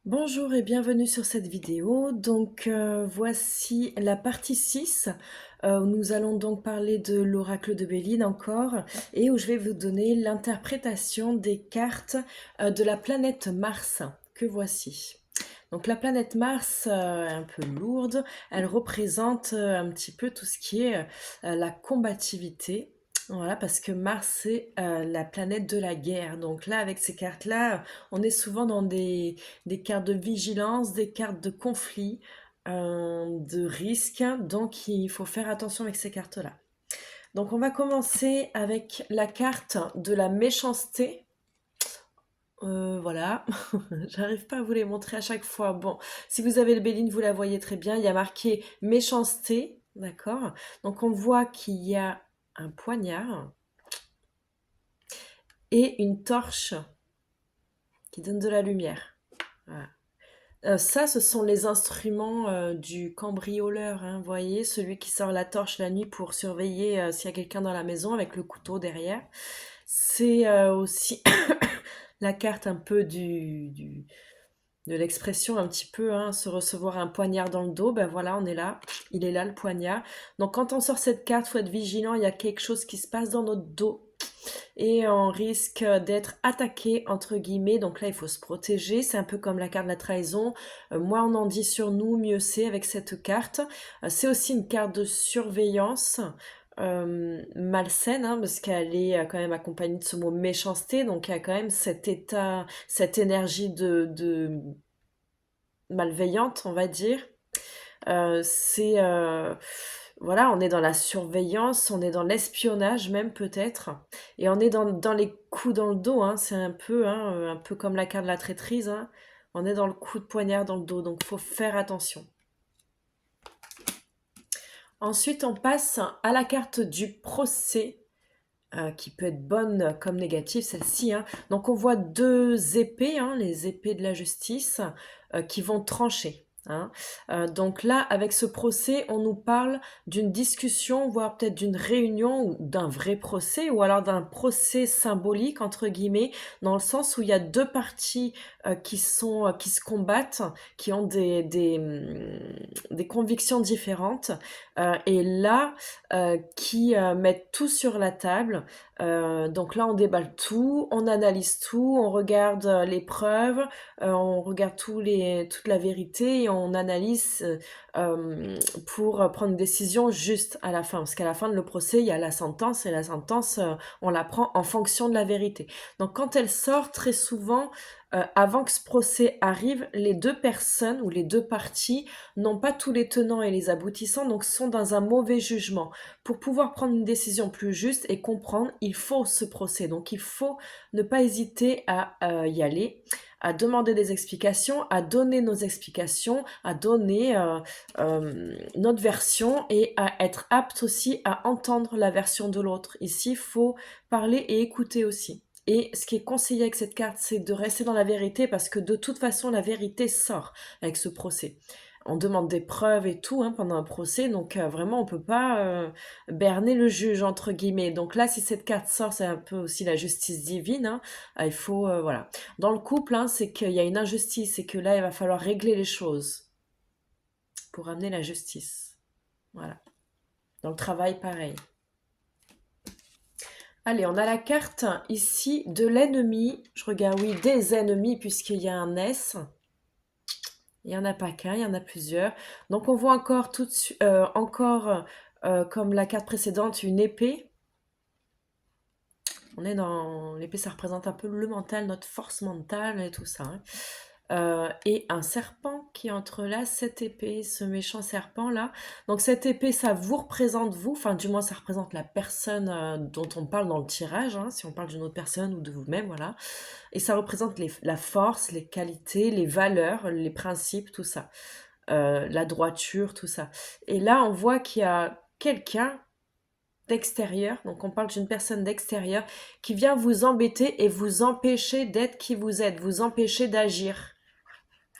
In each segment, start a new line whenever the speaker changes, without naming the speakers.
Bonjour et bienvenue sur cette vidéo. Voici la partie 6 où nous allons donc parler de l'oracle de Béline encore et où je vais vous donner l'interprétation des cartes de la planète Mars que voici. Donc la planète Mars, un peu lourde, elle représente un petit peu tout ce qui est la combativité. Voilà, parce que Mars, c'est la planète de la guerre. Donc là, avec ces cartes-là, on est souvent dans des cartes de vigilance, des cartes de conflit, de risque. Donc il faut faire attention avec ces cartes-là. Donc on va commencer avec la carte de la méchanceté. Voilà, j'arrive pas à vous les montrer à chaque fois. Bon, si vous avez le Béline, vous la voyez très bien. Il y a marqué méchanceté, d'accord? Donc on voit qu'il y a un poignard et une torche qui donne de la lumière. Voilà. Ça, ce sont les instruments du cambrioleur, hein, vous voyez, celui qui sort la torche la nuit pour surveiller s'il y a quelqu'un dans la maison avec le couteau derrière. C'est aussi la carte un peu de l'expression un petit peu, hein, se recevoir un poignard dans le dos, ben voilà, on est là, il est là le poignard. Donc quand on sort cette carte, faut être vigilant, il y a quelque chose qui se passe dans notre dos et on risque d'être attaqué entre guillemets. Donc là, il faut se protéger. C'est un peu comme la carte de la trahison. Moins on en dit sur nous, mieux c'est avec cette carte. C'est aussi une carte de surveillance. Malsaine, hein, parce qu'elle est quand même accompagnée de ce mot méchanceté, donc il y a quand même cet état, cette énergie de malveillante, on va dire. C'est voilà, on est dans la surveillance, on est dans l'espionnage même peut-être, et on est dans les coups dans le dos, hein, c'est un peu comme la carte de la traîtrise, hein, on est dans le coup de poignard dans le dos, donc faut faire attention. Ensuite, on passe à la carte du procès, qui peut être bonne comme négative, celle-ci, hein. Donc on voit deux épées, hein, les épées de la justice, qui vont trancher, hein. Donc là, avec ce procès, on nous parle d'une discussion, voire peut-être d'une réunion ou d'un vrai procès, ou alors d'un procès symbolique, entre guillemets, dans le sens où il y a deux parties qui se combattent, qui ont des convictions différentes, et là, qui mettent tout sur la table. Donc là, on déballe tout, on analyse tout, on regarde les preuves, on regarde toute la vérité et on analyse pour prendre une décision juste à la fin. Parce qu'à la fin de le procès, il y a la sentence et la sentence, on la prend en fonction de la vérité. Donc quand elle sort, très souvent, avant que ce procès arrive, les deux personnes ou les deux parties n'ont pas tous les tenants et les aboutissants, donc sont dans un mauvais jugement. Pour pouvoir prendre une décision plus juste et comprendre, il faut ce procès. Donc il faut ne pas hésiter à y aller, à demander des explications, à donner nos explications, à donner notre version et à être apte aussi à entendre la version de l'autre. Ici, il faut parler et écouter aussi. Et ce qui est conseillé avec cette carte, c'est de rester dans la vérité parce que de toute façon, la vérité sort avec ce procès. On demande des preuves et tout, hein, pendant un procès, donc vraiment on peut pas berner le juge entre guillemets. Donc là, si cette carte sort, c'est un peu aussi la justice divine, hein. Il faut voilà. Dans le couple, hein, c'est qu'il y a une injustice et que là, il va falloir régler les choses pour amener la justice. Voilà. Dans le travail, pareil. Allez, on a la carte ici de l'ennemi. Je regarde, oui, des ennemis, puisqu'il y a un S. Il n'y en a pas qu'un, il y en a plusieurs. Donc on voit encore, comme la carte précédente, une épée. On est dans l'épée, ça représente un peu le mental, notre force mentale et tout ça, hein. Et un serpent qui entrelace cette épée, ce méchant serpent là. Donc cette épée, ça vous représente vous, enfin du moins ça représente la personne dont on parle dans le tirage, hein, si on parle d'une autre personne ou de vous-même, voilà. Et ça représente la force, les qualités, les valeurs, les principes, tout ça. La droiture, tout ça. Et là, on voit qu'il y a quelqu'un d'extérieur, donc on parle d'une personne d'extérieur qui vient vous embêter et vous empêcher d'être qui vous êtes, vous empêcher d'agir.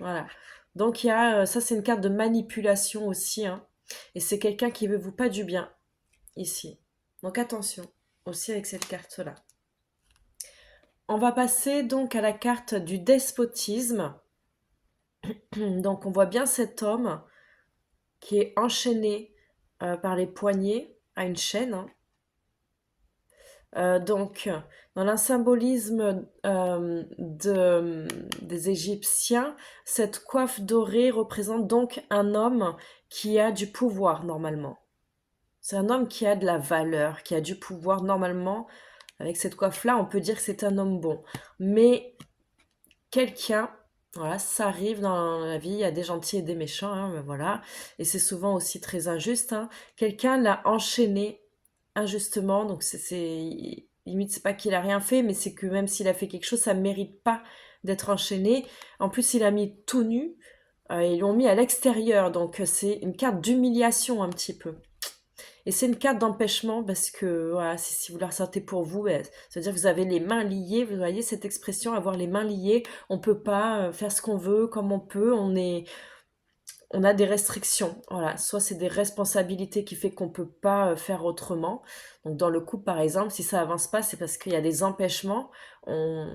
Voilà. Donc il y a, ça c'est une carte de manipulation aussi, hein. Et c'est quelqu'un qui veut vous pas du bien, ici. Donc attention, aussi avec cette carte-là. On va passer donc à la carte du despotisme. Donc on voit bien cet homme qui est enchaîné par les poignets à une chaîne, hein. Donc, dans le symbolisme des Égyptiens, cette coiffe dorée représente donc un homme qui a du pouvoir normalement. C'est un homme qui a de la valeur, qui a du pouvoir normalement. Avec cette coiffe-là, on peut dire que c'est un homme bon. Mais quelqu'un, voilà, ça arrive dans la vie, il y a des gentils et des méchants, hein, ben voilà. Et c'est souvent aussi très injuste, hein. Quelqu'un l'a enchaîné injustement, donc limite c'est pas qu'il a rien fait, mais c'est que même s'il a fait quelque chose, ça mérite pas d'être enchaîné. En plus, il a mis tout nu, ils l'ont mis à l'extérieur, donc c'est une carte d'humiliation un petit peu. Et c'est une carte d'empêchement parce que voilà, si vous la ressentez pour vous, c'est-à-dire que vous avez les mains liées, vous voyez cette expression, avoir les mains liées, on peut pas faire ce qu'on veut, comme on peut, on a des restrictions, voilà. Soit c'est des responsabilités qui fait qu'on peut pas faire autrement. Donc dans le couple par exemple, si ça avance pas, c'est parce qu'il y a des empêchements. On,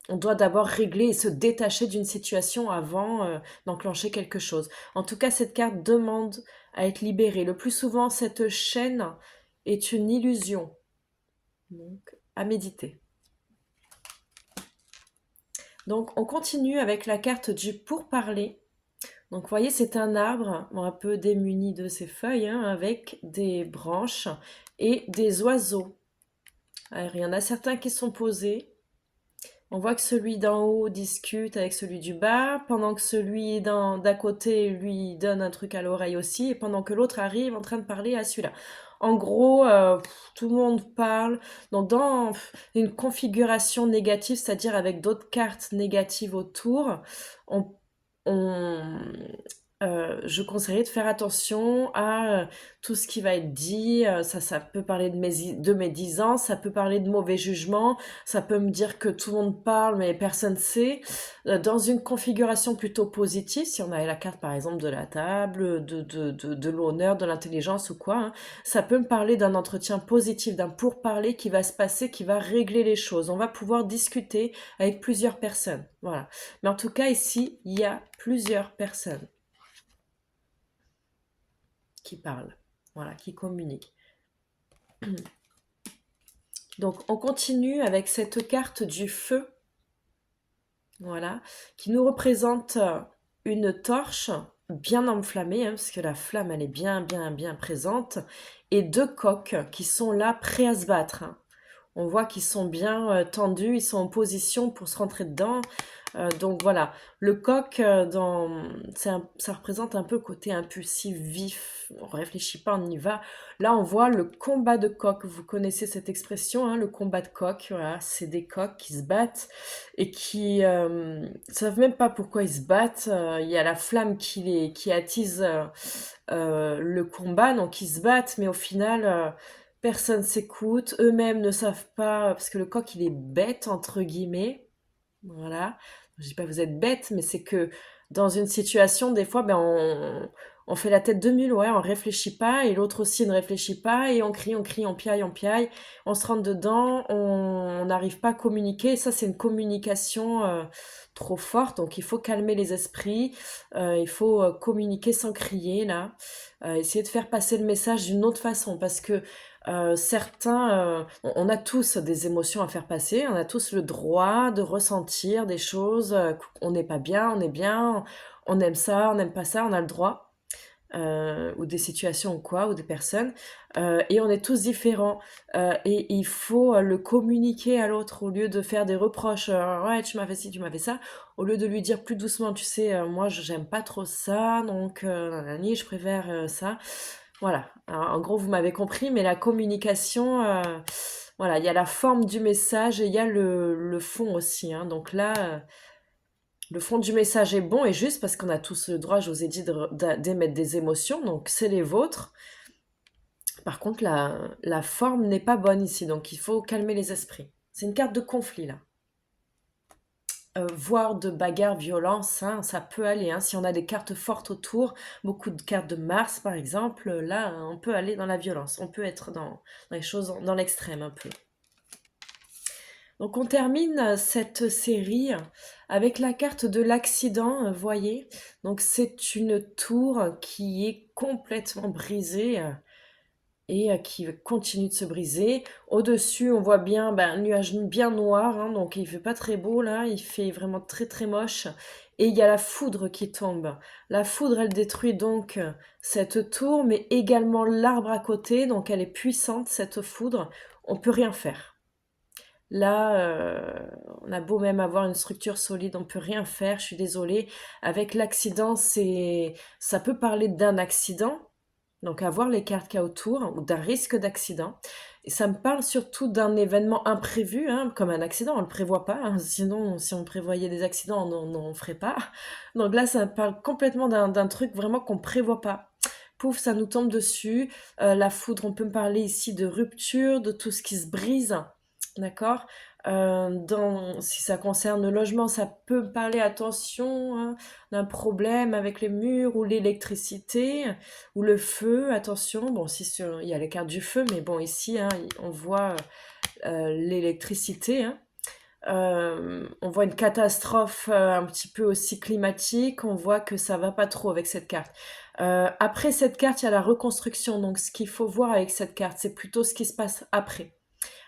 on doit d'abord régler et se détacher d'une situation avant d'enclencher quelque chose. En tout cas, cette carte demande à être libérée. Le plus souvent, cette chaîne est une illusion. Donc, à méditer. Donc, on continue avec la carte du pourparler. Donc, vous voyez, c'est un arbre un peu démuni de ses feuilles, hein, avec des branches et des oiseaux. Alors, il y en a certains qui sont posés. On voit que celui d'en haut discute avec celui du bas, pendant que celui d'à côté lui donne un truc à l'oreille aussi, et pendant que l'autre arrive en train de parler à celui-là. En gros, tout le monde parle. Donc dans une configuration négative, c'est-à-dire avec d'autres cartes négatives autour, on, on, je conseillerais de faire attention à tout ce qui va être dit. Ça peut parler de médisance, ça peut parler de mauvais jugement, ça peut me dire que tout le monde parle mais personne ne sait. Dans une configuration plutôt positive, si on a la carte par exemple de la table, de l'honneur, de l'intelligence ou quoi, hein, ça peut me parler d'un entretien positif, d'un pourparler qui va se passer, qui va régler les choses. On va pouvoir discuter avec plusieurs personnes. Voilà. Mais en tout cas, ici, il y a plusieurs personnes qui parlent, voilà, qui communiquent. Donc on continue avec cette carte du feu, voilà, qui nous représente une torche bien enflammée, hein, parce que la flamme elle est bien présente, et deux coqs qui sont là prêts à se battre, hein. On voit qu'ils sont bien tendus, ils sont en position pour se rentrer dedans. Donc voilà, le coq, ça représente un peu le côté impulsif, vif. On réfléchit pas, on y va. Là, on voit le combat de coq. Vous connaissez cette expression, hein, le combat de coq. Voilà, c'est des coqs qui se battent et qui savent même pas pourquoi ils se battent. Il y a la flamme qui attise le combat, donc ils se battent, mais au final, personne s'écoute. Eux-mêmes ne savent pas, parce que le coq, il est bête, entre guillemets. Voilà. Je dis pas que vous êtes bête, mais c'est que dans une situation, des fois, ben, on fait la tête de mule, ouais, on réfléchit pas, et l'autre aussi ne réfléchit pas, et on crie, on piaille, on se rentre dedans, on n'arrive pas à communiquer, et ça c'est une communication trop forte, donc il faut calmer les esprits, il faut communiquer sans crier, là, essayer de faire passer le message d'une autre façon, parce que on a tous des émotions à faire passer, on a tous le droit de ressentir des choses, on n'est pas bien, on est bien, on aime ça, on n'aime pas ça, on a le droit, ou des situations ou quoi, ou des personnes, et on est tous différents, et il faut le communiquer à l'autre au lieu de faire des reproches, ouais, tu m'as fait ci, tu m'as fait ça, au lieu de lui dire plus doucement, tu sais, moi j'aime pas trop ça, donc nanani, je préfère ça. Voilà, en gros, vous m'avez compris, mais la communication, voilà, il y a la forme du message et il y a le fond aussi, hein. Donc là, le fond du message est bon et juste parce qu'on a tous le droit, je vous ai dit, d'émettre des émotions, donc c'est les vôtres. Par contre, la forme n'est pas bonne ici, donc il faut calmer les esprits. C'est une carte de conflit, là. Voire de bagarre, violence, hein, ça peut aller, hein. Si on a des cartes fortes autour, beaucoup de cartes de Mars par exemple, là on peut aller dans la violence, on peut être dans les choses, dans l'extrême un peu. Donc on termine cette série avec la carte de l'accident, voyez? Donc c'est une tour qui est complètement brisée, et qui continue de se briser. Au-dessus, on voit bien, un nuage bien noir, hein, donc il fait pas très beau là, il fait vraiment très très moche. Et il y a la foudre qui tombe. La foudre, elle détruit donc cette tour, mais également l'arbre à côté, donc elle est puissante cette foudre. On peut rien faire. Là, on a beau même avoir une structure solide, on peut rien faire, je suis désolée. Avec l'accident, ça peut parler d'un accident, donc avoir les cartes qu'il y a autour, ou d'un risque d'accident. Et ça me parle surtout d'un événement imprévu, hein, comme un accident, on ne le prévoit pas, hein, sinon si on prévoyait des accidents, on n'en ferait pas. Donc là, ça me parle complètement d'un truc vraiment qu'on ne prévoit pas. Pouf, ça nous tombe dessus. La foudre, on peut me parler ici de rupture, de tout ce qui se brise, d'accord? Si ça concerne le logement, ça peut me parler, attention, hein, d'un problème avec les murs ou l'électricité ou le feu, attention. Bon, il y a les cartes du feu, mais bon, ici, hein, on voit l'électricité, hein. On voit une catastrophe un petit peu aussi climatique, on voit que ça va pas trop avec cette carte. Après cette carte, il y a la reconstruction, donc ce qu'il faut voir avec cette carte, c'est plutôt ce qui se passe après.